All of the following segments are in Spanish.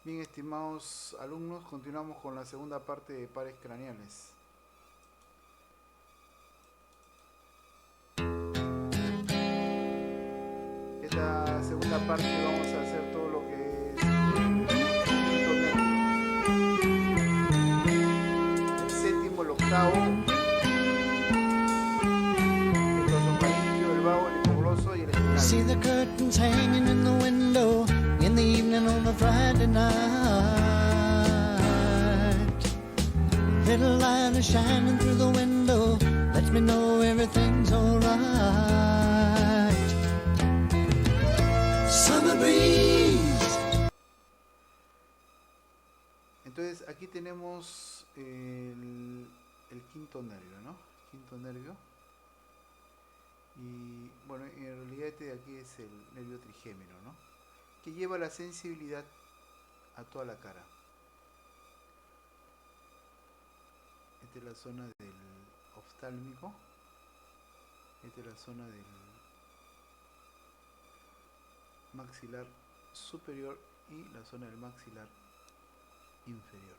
Bien, estimados alumnos, continuamos con la segunda parte de pares craneales. Esta segunda parte vamos a hacer todo lo que es quinto nervio, el séptimo, el octavo, el glosofaringio, el vago, el hipogloso y el See the espinal. curtains hanging in the window in the evening on a Friday night. Little light is shining through the window, lets me know everything's alright. Summer breeze. Entonces aquí tenemos el quinto nervio, ¿no? Quinto nervio. Y bueno, en realidad este de aquí es el nervio trigémino, ¿no? Que lleva la sensibilidad a toda la cara. Esta es la zona del oftálmico. Esta es la zona del maxilar superior y la zona del maxilar inferior.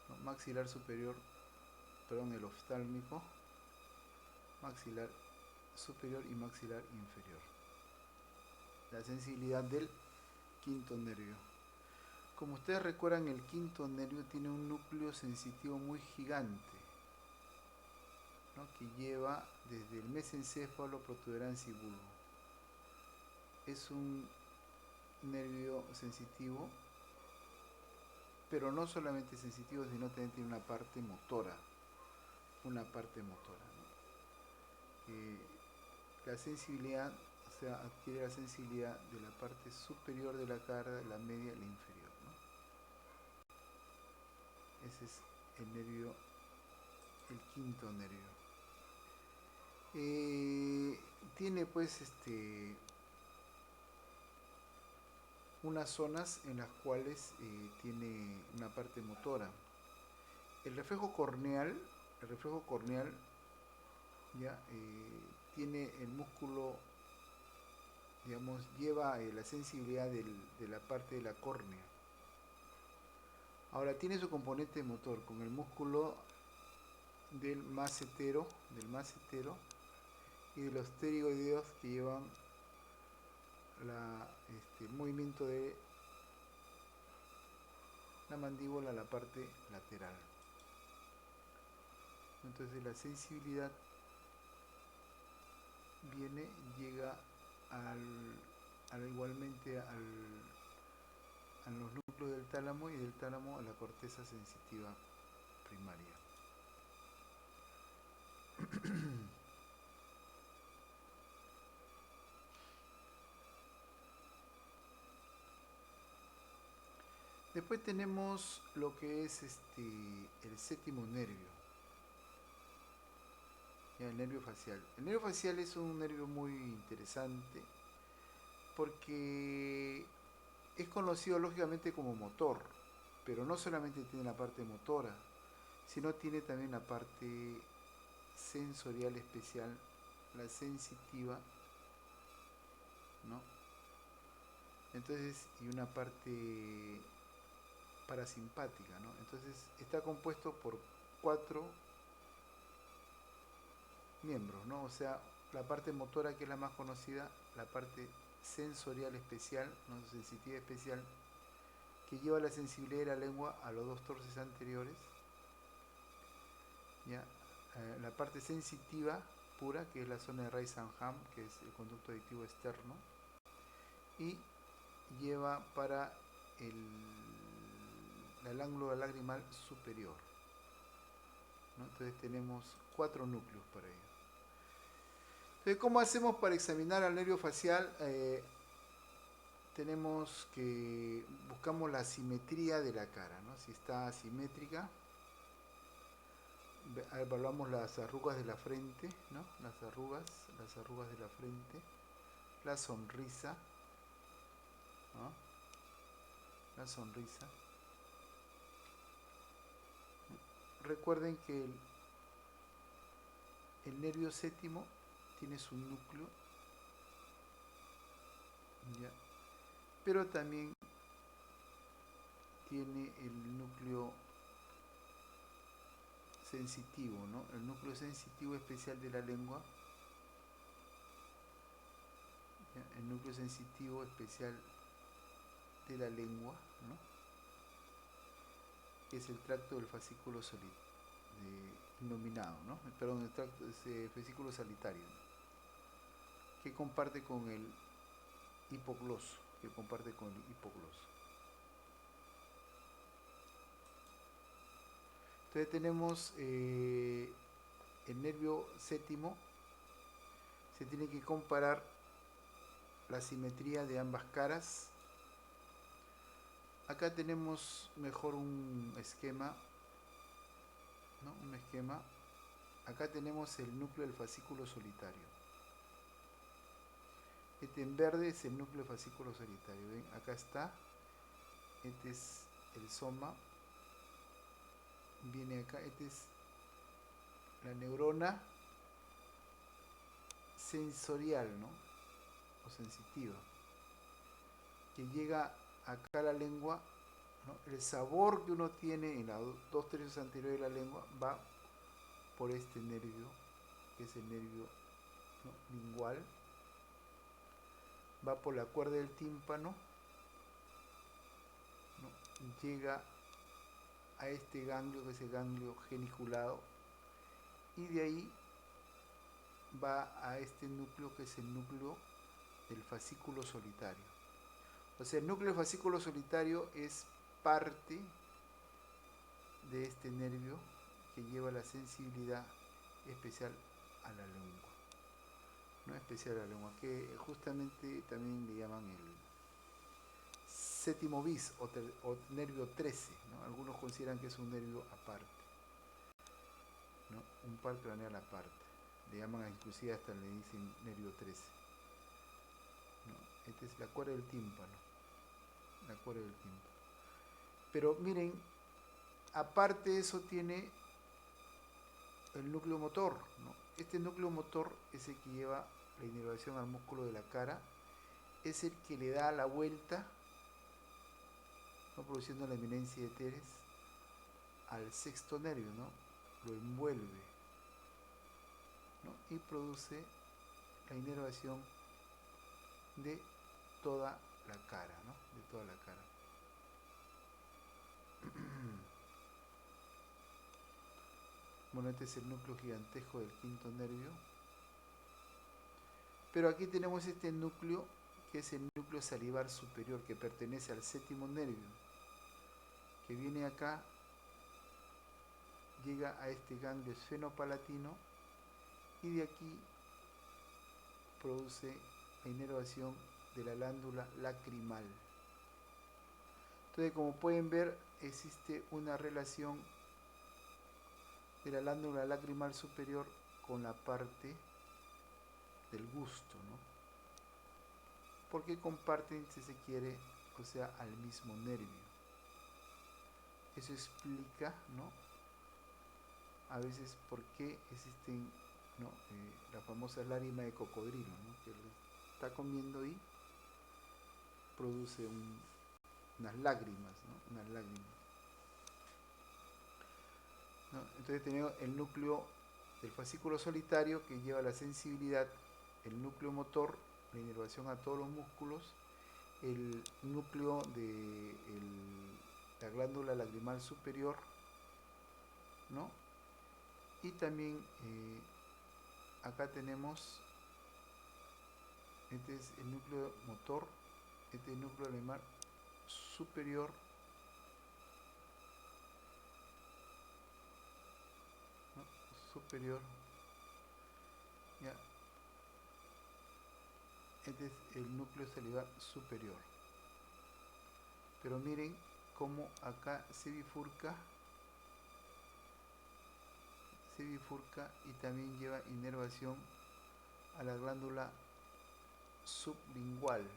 No, maxilar superior, perdón, el oftálmico, maxilar superior y maxilar inferior. La sensibilidad del quinto nervio. Como ustedes recuerdan, el quinto nervio tiene un núcleo sensitivo muy gigante, ¿no? Que lleva desde el mesencéfalo, protuberancia y bulbo. Es un nervio sensitivo, pero no solamente sensitivo, sino también tiene una parte motora, ¿no? La sensibilidad, o sea, adquiere la sensibilidad de la parte superior de la cara, la media y la inferior, ¿no? Ese es el nervio, el quinto nervio. Tiene pues unas zonas en las cuales tiene una parte motora. El reflejo corneal, el reflejo corneal ya tiene el músculo, digamos, lleva la sensibilidad de la parte de la córnea. Ahora tiene su componente motor con el músculo del massetero y de los pterigoideos que llevan el movimiento de la mandíbula a la parte lateral. Entonces la sensibilidad llega igualmente a los núcleos del tálamo y del tálamo a la corteza sensitiva primaria. Después tenemos lo que es el séptimo nervio, ya, el nervio facial. El nervio facial es un nervio muy interesante porque es conocido lógicamente como motor, pero no solamente tiene la parte motora, sino tiene también la parte sensorial especial, la sensitiva, ¿no? Entonces, y una parte parasimpática, ¿no? Entonces, está compuesto por 4 miembros, ¿no? O sea, la parte motora, que es la más conocida, la parte sensorial especial, ¿no? Sensitiva especial, que lleva la sensibilidad de la lengua a los dos torces anteriores, ¿ya? La parte sensitiva pura, que es la zona de Reis-Anham, que es el conducto aditivo externo, y lleva para el ángulo lagrimal superior, ¿no? Entonces tenemos 4 núcleos para ello. Entonces, ¿cómo hacemos para examinar al nervio facial? Buscamos la simetría de la cara, ¿no? Si está asimétrica, evaluamos las arrugas de la frente, ¿no? Las arrugas de la frente, la sonrisa, ¿no? La sonrisa. Recuerden que el nervio séptimo tiene su núcleo, ¿ya? Pero también tiene el núcleo sensitivo, ¿no? El núcleo sensitivo especial de la lengua, ¿ya? El núcleo sensitivo especial de la lengua, ¿no? Que es el tracto del fascículo nominado, ¿no? Perdón, el tracto, ese fascículo solitario, ¿no? Que comparte con el hipogloso, Entonces tenemos el nervio séptimo. Se tiene que comparar la simetría de ambas caras. Acá tenemos mejor un esquema, ¿no? Un esquema. Acá tenemos el núcleo del fascículo solitario. Este en verde es el núcleo del fascículo solitario. ¿Ven? Acá está. Este es el soma. Viene acá. Este es la neurona sensorial, ¿no? O sensitiva. Que llega acá a la lengua, ¿no? El sabor que uno tiene en los 2/3 anteriores de la lengua va por este nervio, que es el nervio, ¿no? Lingual. Va por la cuerda del tímpano, ¿no? Llega a este ganglio, que es el ganglio geniculado, y de ahí va a este núcleo, que es el núcleo del fascículo solitario. O sea, el núcleo del fascículo solitario es parte de este nervio que lleva la sensibilidad especial a la lengua, no especial a la lengua, que justamente también le llaman el séptimo bis o nervio 13, ¿no? Algunos consideran que es un nervio aparte, ¿no? Un par craneal aparte, le llaman inclusive hasta le dicen nervio 13, ¿no? Esta es la cuerda del tímpano, pero miren, aparte de eso tiene el núcleo motor, ¿no? Este núcleo motor es el que lleva la inervación al músculo de la cara, es el que le da la vuelta, ¿no? Produciendo la eminencia de Teres al sexto nervio, ¿no? Lo envuelve, ¿no? Y produce la inervación de toda la cara, ¿no? De toda la cara. Bueno, este es el núcleo gigantesco del quinto nervio. Pero aquí tenemos este núcleo, que es el núcleo salivar superior, que pertenece al séptimo nervio, que viene acá, llega a este ganglio esfenopalatino y de aquí produce la inervación de la glándula lacrimal. Entonces, como pueden ver, existe una relación de la glándula lacrimal superior con la parte del gusto, ¿no? Porque comparten, si se quiere, o sea, al mismo nervio. Eso explica, ¿no? A veces por qué existen, ¿no? La famosa lágrima de cocodrilo, ¿no? Que está comiendo y produce unas lágrimas, ¿no? Unas lágrimas, ¿no? Entonces tenemos el núcleo del fascículo solitario, que lleva la sensibilidad, el núcleo motor, la inervación a todos los músculos, el núcleo de la glándula lagrimal superior, ¿no? Y también acá tenemos, este es el núcleo motor, este es el núcleo lagrimal superior, ¿no? Superior, ¿ya? Este es el núcleo salivar superior. Pero miren cómo acá se bifurca y también lleva inervación a la glándula sublingual,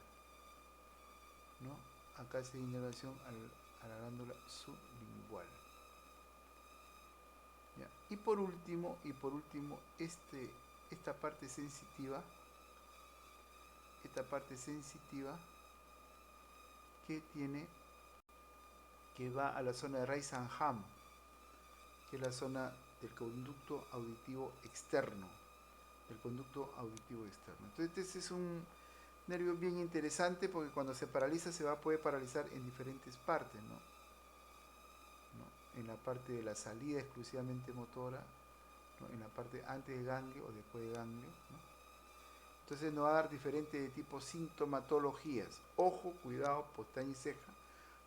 ¿no? Acá se inervación a la glándula sublingual, ¿ya? Y por último, este esta parte sensitiva, que va a la zona de Reis-Anham, que es la zona del conducto auditivo externo. Entonces este es un nervio bien interesante porque cuando se paraliza puede paralizar en diferentes partes, ¿no? En la parte de la salida exclusivamente motora, ¿no? En la parte antes de ganglio o después de ganglio, ¿no? Entonces nos va a dar diferentes tipos de sintomatologías. Ojo, cuidado, pestaña y ceja,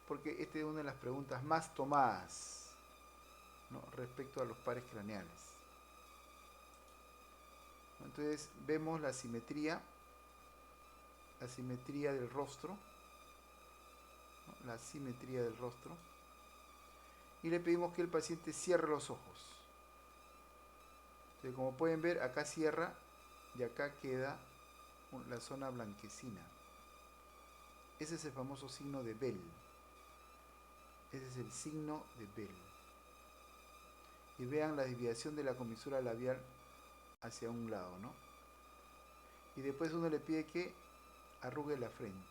porque esta es una de las preguntas más tomadas, ¿no? Respecto a los pares craneales. Entonces vemos la simetría del rostro, ¿no? La simetría del rostro. Y le pedimos que el paciente cierre los ojos. Entonces, como pueden ver, acá cierra y acá queda la zona blanquecina. Ese es el famoso signo de Bell. Ese es el signo de Bell. Y vean la desviación de la comisura labial hacia un lado, ¿no? Y después uno le pide que arrugue la frente.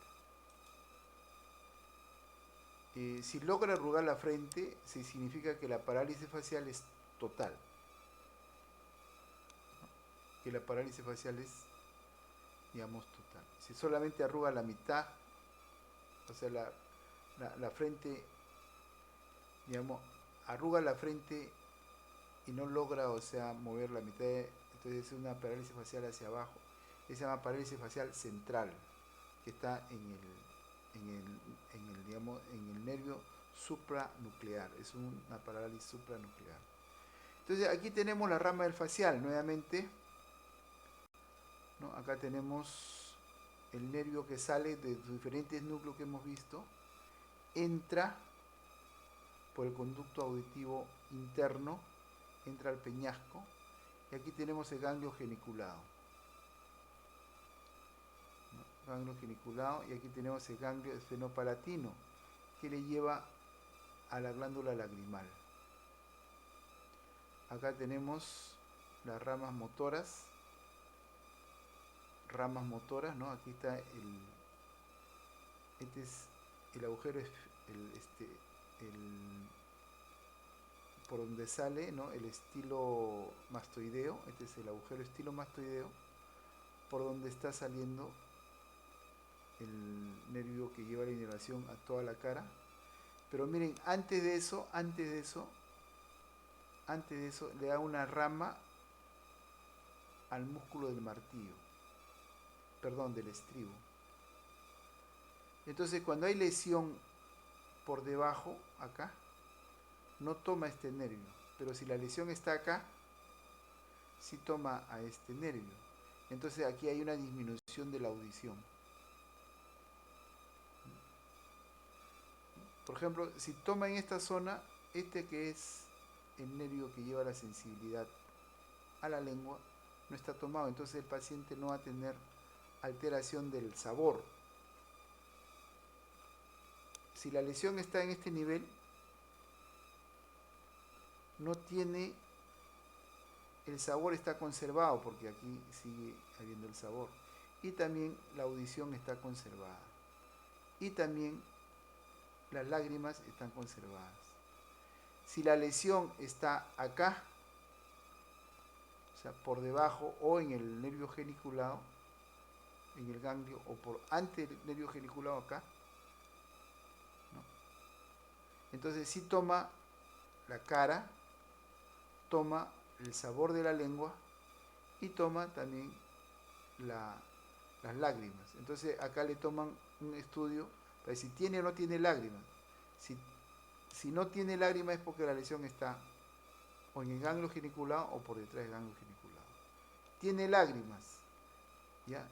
Si logra arrugar la frente, significa que la parálisis facial es total. Que la parálisis facial es, digamos, total. Si solamente arruga la mitad, o sea, la frente, digamos, arruga la frente y no logra, o sea, mover la mitad, entonces es una parálisis facial hacia abajo. Se llama parálisis facial central, que está digamos, en el nervio supranuclear. Es una parálisis supranuclear. Entonces aquí tenemos la rama del facial nuevamente, ¿no? Acá tenemos el nervio que sale de los diferentes núcleos que hemos visto, entra por el conducto auditivo interno, entra al peñasco, y aquí tenemos el ganglio geniculado. ¿No? Ganglio geniculado, y aquí tenemos el ganglio esfenopalatino, que le lleva a la glándula lagrimal. Acá tenemos las ramas motoras, ¿no? Aquí está este es el agujero, por donde sale, ¿no? El estilo mastoideo. Este es el agujero estilomastoideo, por donde está saliendo el nervio que lleva la inervación a toda la cara. Pero miren, antes de eso le da una rama al músculo del martillo, perdón, del estribo. Entonces cuando hay lesión por debajo, acá, no toma este nervio, pero si la lesión está acá, sí toma a este nervio. Entonces aquí hay una disminución de la audición. Por ejemplo, si toma en esta zona, este que es el nervio que lleva la sensibilidad a la lengua, no está tomado, entonces el paciente no va a tener alteración del sabor. Si la lesión está en este nivel, no tiene, el sabor está conservado, porque aquí sigue habiendo el sabor, y también la audición está conservada, y también las lágrimas están conservadas. Si la lesión está acá, o sea, por debajo o en el nervio geniculado, en el ganglio, o por ante el nervio geniculado acá, ¿no? Entonces sí toma la cara, toma el sabor de la lengua y toma también las lágrimas. Entonces acá le toman un estudio para ver si tiene o no tiene lágrimas. Si no tiene lágrimas es porque la lesión está o en el ganglio geniculado o por detrás del ganglio geniculado. Tiene lágrimas, ¿ya?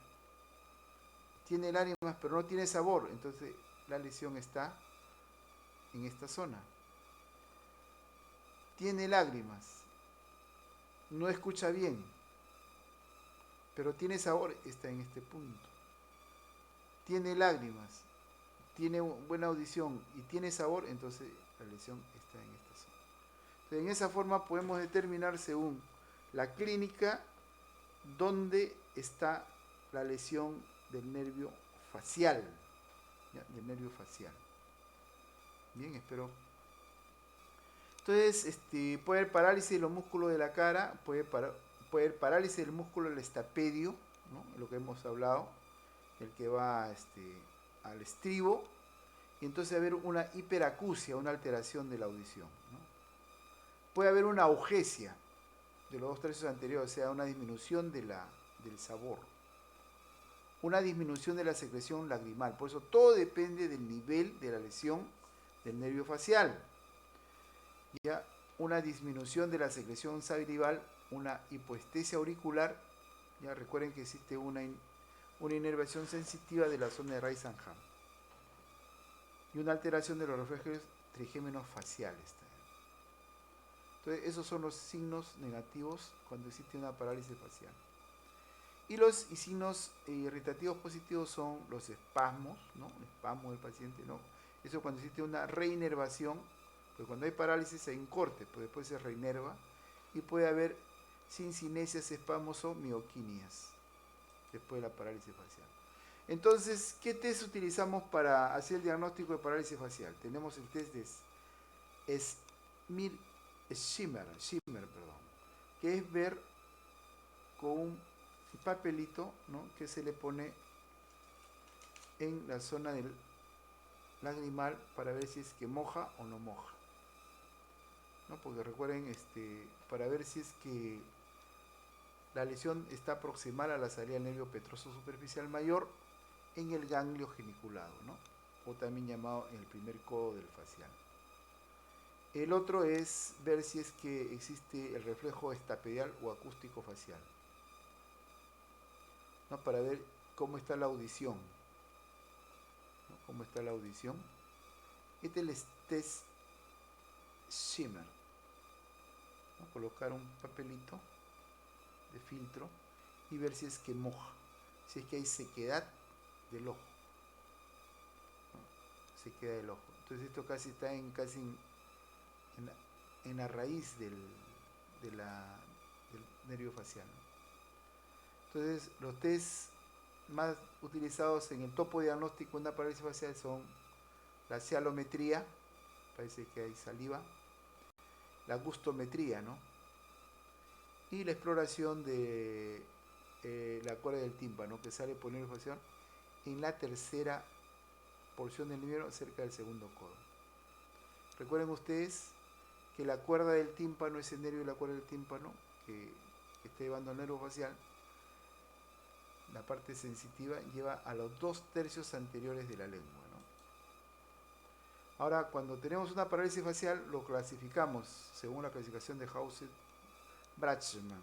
Tiene lágrimas pero no tiene sabor, entonces la lesión está en esta zona. Tiene lágrimas, no escucha bien, pero tiene sabor, está en este punto. Tiene lágrimas, tiene buena audición y tiene sabor, entonces la lesión está en esta zona. Entonces, en esa forma podemos determinar según la clínica dónde está la lesión del nervio facial. ¿Ya? Del nervio facial. Bien, espero. Entonces, puede haber parálisis de los músculos de la cara, puede haber parálisis del músculo del estapedio, ¿no? Lo que hemos hablado, el que va al estribo, y entonces haber una hiperacusia, una alteración de la audición, ¿no? Puede haber una augesia de los 2/3 anteriores, o sea, una disminución del sabor, una disminución de la secreción lagrimal. Por eso todo depende del nivel de la lesión del nervio facial. Ya, una disminución de la secreción salival, una hipoestesia auricular. Ya recuerden que existe una inervación sensitiva de la zona de Reis-Zangham y una alteración de los reflejos trigémenos faciales. Entonces, esos son los signos negativos cuando existe una parálisis facial. Y los signos irritativos positivos son los espasmos, ¿no? El espasmo del paciente, ¿no? Eso cuando existe una reinervación, porque cuando hay parálisis hay un corte, pues después se reinerva y puede haber sincinesias, espasmos o mioquinias después de la parálisis facial. Entonces, ¿qué test utilizamos para hacer el diagnóstico de parálisis facial? Tenemos el test de Schimmer, que es ver con un papelito, ¿no? Que se le pone en la zona del lagrimal para ver si es que moja o no moja, ¿no? Porque recuerden, para ver si es que la lesión está proximal a la salida del nervio petroso superficial mayor en el ganglio geniculado, ¿no? O también llamado en el primer codo del facial. El otro es ver si es que existe el reflejo estapedial o acústico facial, ¿no? Para ver cómo está la audición, ¿no? Cómo está la audición. Este es el test Schimmer, ¿no? Colocar un papelito de filtro y ver si es que moja, si es que hay sequedad del ojo, ¿no? Sequedad del ojo. Entonces esto casi está en la raíz del nervio facial, ¿no? Entonces los test más utilizados en el topo diagnóstico de una parálisis facial son la cialometría, parece que hay saliva, la gustometría, ¿no? Y la exploración de la cuerda del tímpano, que sale por el nervio facial en la tercera porción del nervio cerca del segundo codo. Recuerden ustedes que la cuerda del tímpano, ese nervio de la cuerda del tímpano que está llevando al nervio facial, la parte sensitiva lleva a los 2/3 anteriores de la lengua, ¿no? Ahora, cuando tenemos una parálisis facial, lo clasificamos según la clasificación de Hauser-Bradgman.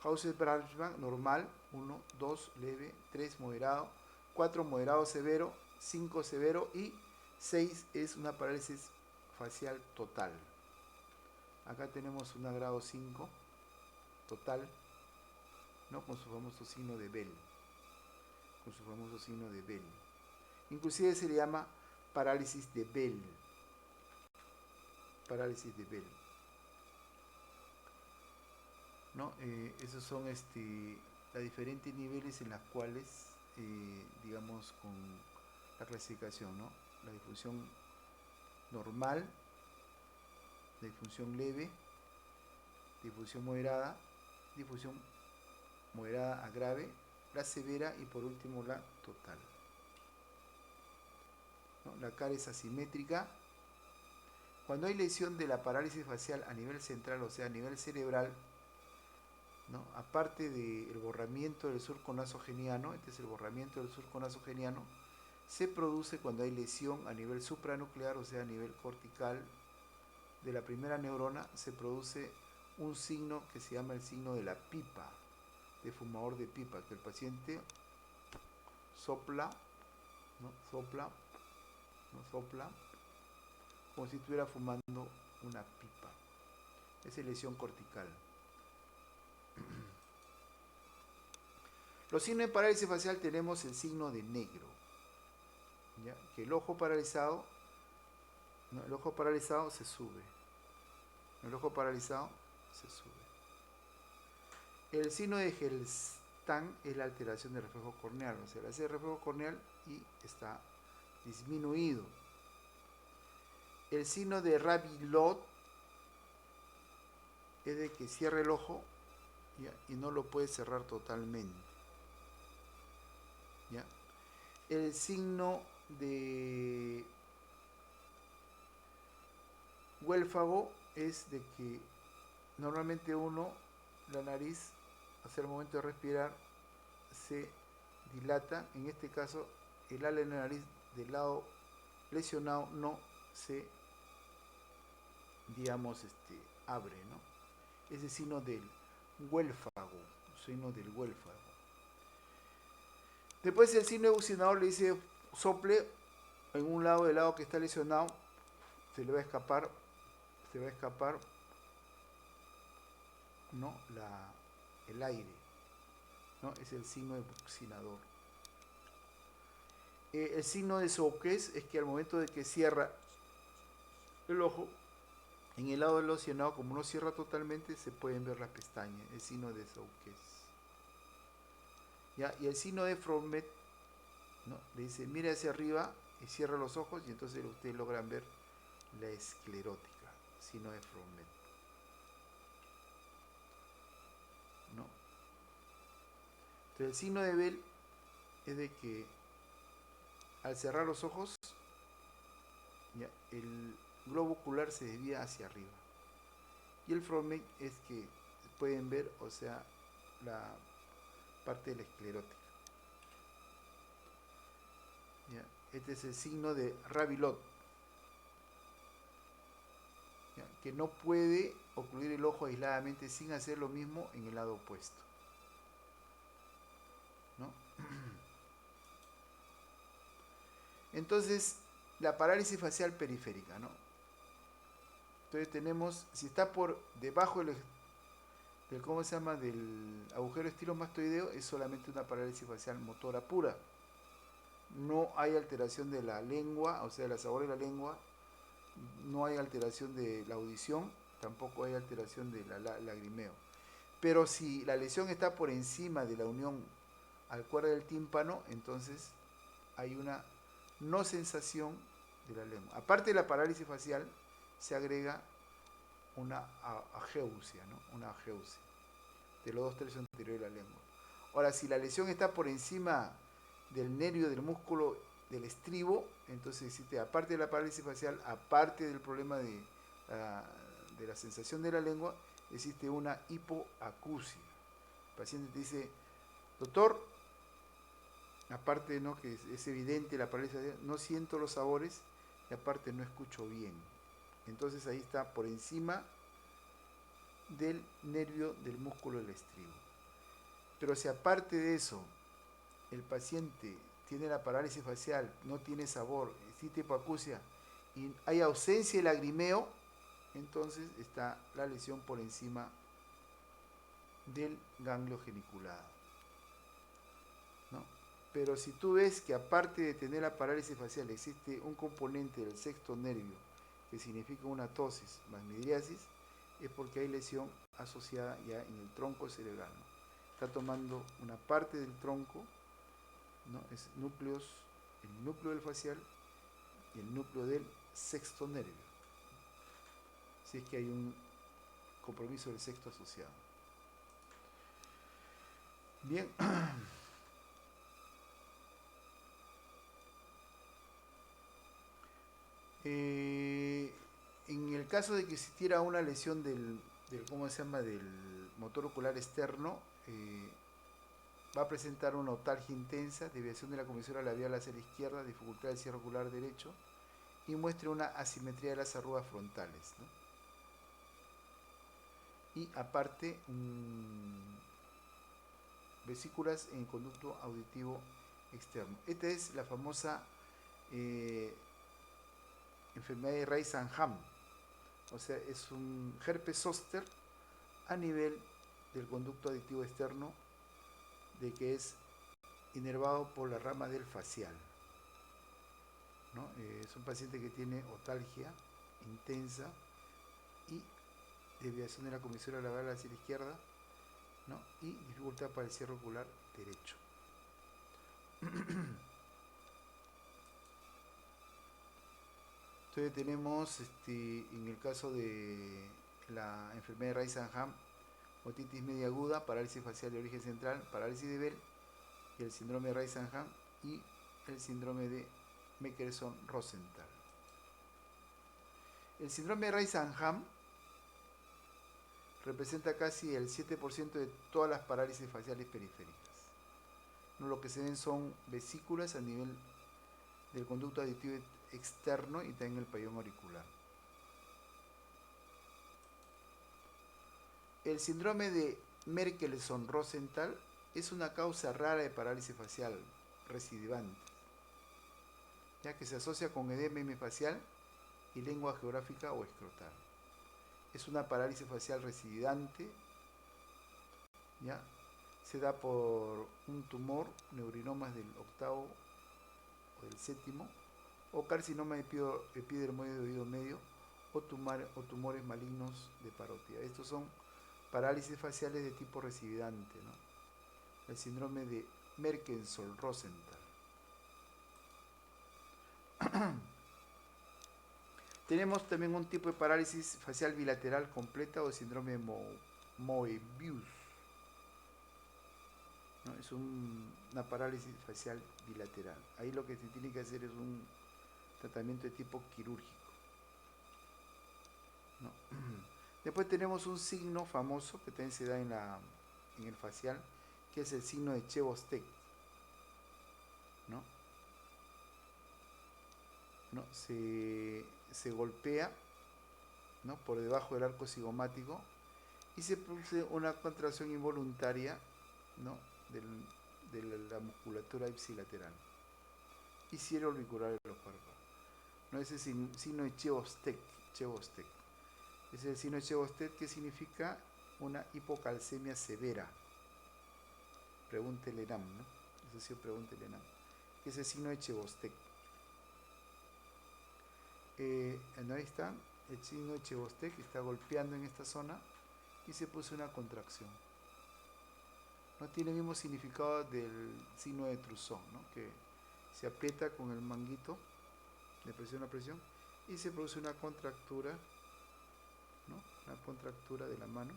Hauser-Bradgman, normal, 1, 2, leve, 3, moderado, 4, moderado severo, 5, severo y 6 es una parálisis facial total. Acá tenemos una grado 5, total, ¿no? Con su famoso signo de Bell. Inclusive se le llama parálisis de Bell. ¿No? Esos son los diferentes niveles en los cuales, digamos, con la clasificación, ¿no? La difusión normal, la difusión leve, difusión moderada a grave, la severa y por último la total, ¿no? La cara es asimétrica. Cuando hay lesión de la parálisis facial a nivel central, o sea, a nivel cerebral, ¿no? Aparte del borramiento del surco nasogeniano, este es el borramiento del surco nasogeniano, se produce cuando hay lesión a nivel supranuclear, o sea, a nivel cortical de la primera neurona, se produce un signo que se llama el signo de la pipa, de fumador de pipa, que el paciente sopla, ¿no? Sopla, como si estuviera fumando una pipa. Esa es lesión cortical. Los signos de parálisis facial tenemos el signo de negro, ¿ya? Que el ojo paralizado, ¿no? El ojo paralizado se sube. El signo de Gelstan es la alteración del reflejo corneal, o sea, le hace el reflejo corneal y está disminuido. El signo de Rabilot es de que cierra el ojo, ¿ya? Y no lo puede cerrar totalmente, ¿ya? El signo de Huélfago es de que normalmente uno, la nariz, hacia el momento de respirar, se dilata. En este caso, el ala de la nariz del lado lesionado no se, digamos, abre, ¿no? Es el signo del Huélfago, signo del Huélfago. Después el signo ebucinador le dice sople en un lado del lado que está lesionado, se le va a escapar, se va a escapar, ¿no? El aire, ¿no? Es el signo ebucinador. El signo de Souqués es que al momento de que cierra el ojo, en el lado lesionado, como no cierra totalmente, se pueden ver las pestañas, el signo de Souqués. ¿Ya? Y el signo de Fromet, ¿no? Le dice, mire hacia arriba y cierra los ojos y entonces ustedes logran ver la esclerótica, signo de Fromet, ¿no? Entonces el signo de Bell es de que al cerrar los ojos, ¿ya? El globo ocular se desvía hacia arriba. Y el Fromet es que pueden ver, o sea, la parte de la esclerótica. ¿Ya? Este es el signo de Rabilot, ¿ya? Que no puede ocluir el ojo aisladamente sin hacer lo mismo en el lado opuesto, ¿no? Entonces, la parálisis facial periférica, ¿no? Entonces tenemos, si está por debajo del ¿cómo se llama? Del agujero estilomastoideo, es solamente una parálisis facial motora pura. No hay alteración de la lengua, o sea, el sabor de la lengua, no hay alteración de la audición, tampoco hay alteración de lagrimeo. Pero si la lesión está por encima de la unión al cuerda del tímpano, entonces hay una no sensación de la lengua. Aparte de la parálisis facial, se agrega una ageusia, ¿no? Una ageusia de los 2 tercios anteriores de la lengua. Ahora, si la lesión está por encima del nervio del músculo del estribo, entonces existe, aparte de la parálisis facial, aparte del problema de la sensación de la lengua, existe una hipoacusia. El paciente te dice, doctor, aparte, ¿no? Que es evidente la parálisis facial, no siento los sabores y aparte no escucho bien. Entonces ahí está por encima del nervio del músculo del estribo. Pero si aparte de eso el paciente tiene la parálisis facial, no tiene sabor, existe hipoacusia y hay ausencia de lagrimeo, entonces está la lesión por encima del ganglio geniculado, ¿no? Pero si tú ves que aparte de tener la parálisis facial existe un componente del sexto nervio que significa una ptosis más midriasis, es porque hay lesión asociada ya en el tronco cerebral, ¿no? Está tomando una parte del tronco, ¿no? Es núcleos, el núcleo del facial y el núcleo del sexto nervio, si es que hay un compromiso del sexto asociado. Bien. En el caso de que existiera una lesión ¿cómo se llama? Del motor ocular externo, va a presentar una otalgia intensa, desviación de la comisura labial hacia la izquierda, dificultad del cierre ocular derecho y muestra una asimetría de las arrugas frontales, ¿no? Y aparte, vesículas en el conducto auditivo externo. Esta es la famosa enfermedad de Reis-Zangham, o sea, es un herpes zóster a nivel del conducto auditivo externo, de que es inervado por la rama del facial, ¿no? Es un paciente que tiene otalgia intensa y desviación de la comisura labial hacia la izquierda ¿no? Y dificultad para el cierre ocular derecho. Entonces tenemos, en el caso de la enfermedad de Reis-Zangham, otitis media aguda, parálisis facial de origen central, parálisis de Bell, y el síndrome de Reis-Zangham y el síndrome de Meckelson-Rosenthal. El síndrome de Reis-Zangham representa casi el 7% de todas las parálisis faciales periféricas. ¿No? Lo que se ven son vesículas a nivel del conducto auditivo externo y también el pabellón auricular. El síndrome de Meckelson-Rosenthal es una causa rara de parálisis facial recidivante, ya que se asocia con edema hemifacial y lengua geográfica o escrotal. Es una parálisis facial recidivante, ¿ya? Se da por un tumor, neurinomas del octavo o del séptimo, o carcinoma epidermoide de oído medio, o tumores malignos de parótida. Estos son parálisis faciales de tipo recidivante, ¿no? El síndrome de Meckelson-Rosenthal. Tenemos también un tipo de parálisis facial bilateral completa o síndrome de Moebius, ¿no? Es una parálisis facial bilateral. Ahí lo que se tiene que hacer es un tratamiento de tipo quirúrgico, ¿no? Después tenemos un signo famoso que también se da en el facial, que es el signo de Chebostek, ¿no? ¿No? Se golpea, ¿no? Por debajo del arco cigomático y se produce una contracción involuntaria, ¿no? de la musculatura ipsilateral y cierre orbicular de los párpados, ¿no? Ese es el signo de Chebostek. Ese es el signo de Chebostek, que significa una hipocalcemia severa. Pregúntele Nam, ¿no? Eso sí, pregúntele Nam. ¿Qué es el signo de Chebostek? Ahí está, el signo de Chebostek está golpeando en esta zona y se puso una contracción. No tiene el mismo significado del signo de Trousseau, ¿no? Que se aprieta con el manguito de presión a presión y se produce una contractura, ¿no? Una contractura de la mano.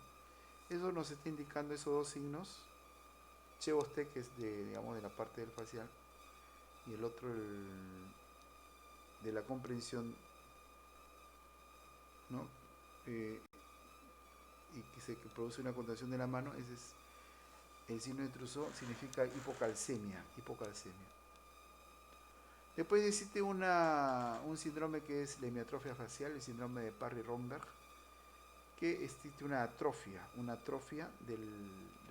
Eso nos está indicando esos dos signos. Chebostek, que es de la parte del facial, y el otro de la comprensión, ¿no? Y que produce una contracción de la mano. Ese es el signo de Trousseau, significa hipocalcemia. Después existe un síndrome que es la hemiatrofia facial, el síndrome de Parry-Romberg, que existe una atrofia de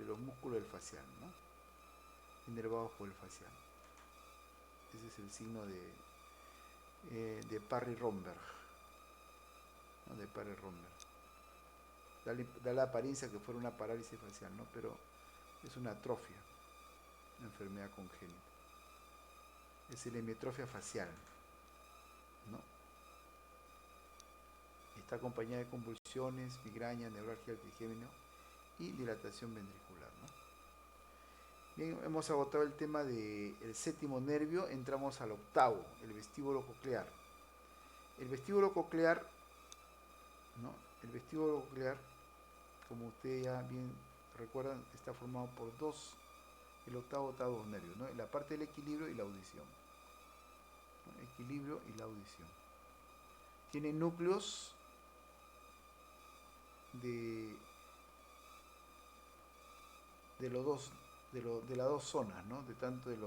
los músculos del facial, ¿no? Inervados por el facial. Ese es el signo de Parry-Romberg, ¿no? De Parry-Romberg. Da la apariencia que fuera una parálisis facial, ¿no? Pero es una atrofia, una enfermedad congénita. Es la hemiatrofia facial, ¿no? Está acompañada de convulsiones, migraña, neuralgia del trigémino y dilatación ventricular, ¿no? Bien, hemos agotado el tema del séptimo nervio, entramos al octavo, el vestíbulo coclear. El vestíbulo coclear, ¿no? El vestíbulo coclear, como ustedes ya bien recuerdan, está formado por el octavo nervios, ¿no? La parte del equilibrio y la audición, ¿no? Equilibrio y la audición. Tiene núcleos de las dos zonas, ¿no? De tanto del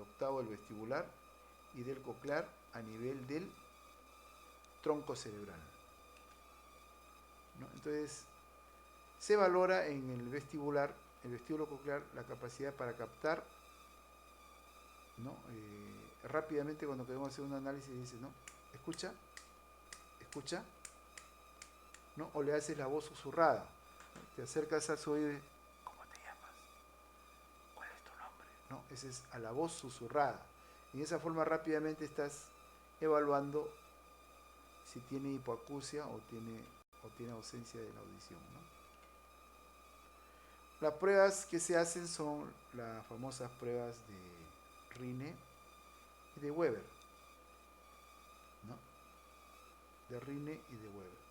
octavo, del vestibular, y del coclear a nivel del tronco cerebral, ¿no? Entonces, se valora en el vestíbulo coclear, la capacidad para captar, ¿no? Rápidamente, cuando queremos hacer un análisis, dice, ¿no? Escucha, ¿no? O le haces la voz susurrada, ¿no? Te acercas a su oído y, ¿cómo te llamas? ¿Cuál es tu nombre? ¿No? Esa es a la voz susurrada. Y de esa forma rápidamente estás evaluando si tiene hipoacusia o tiene ausencia de la audición, ¿no? Las pruebas que se hacen son las famosas pruebas de Rine y de Weber, ¿no? De Rine y de Weber.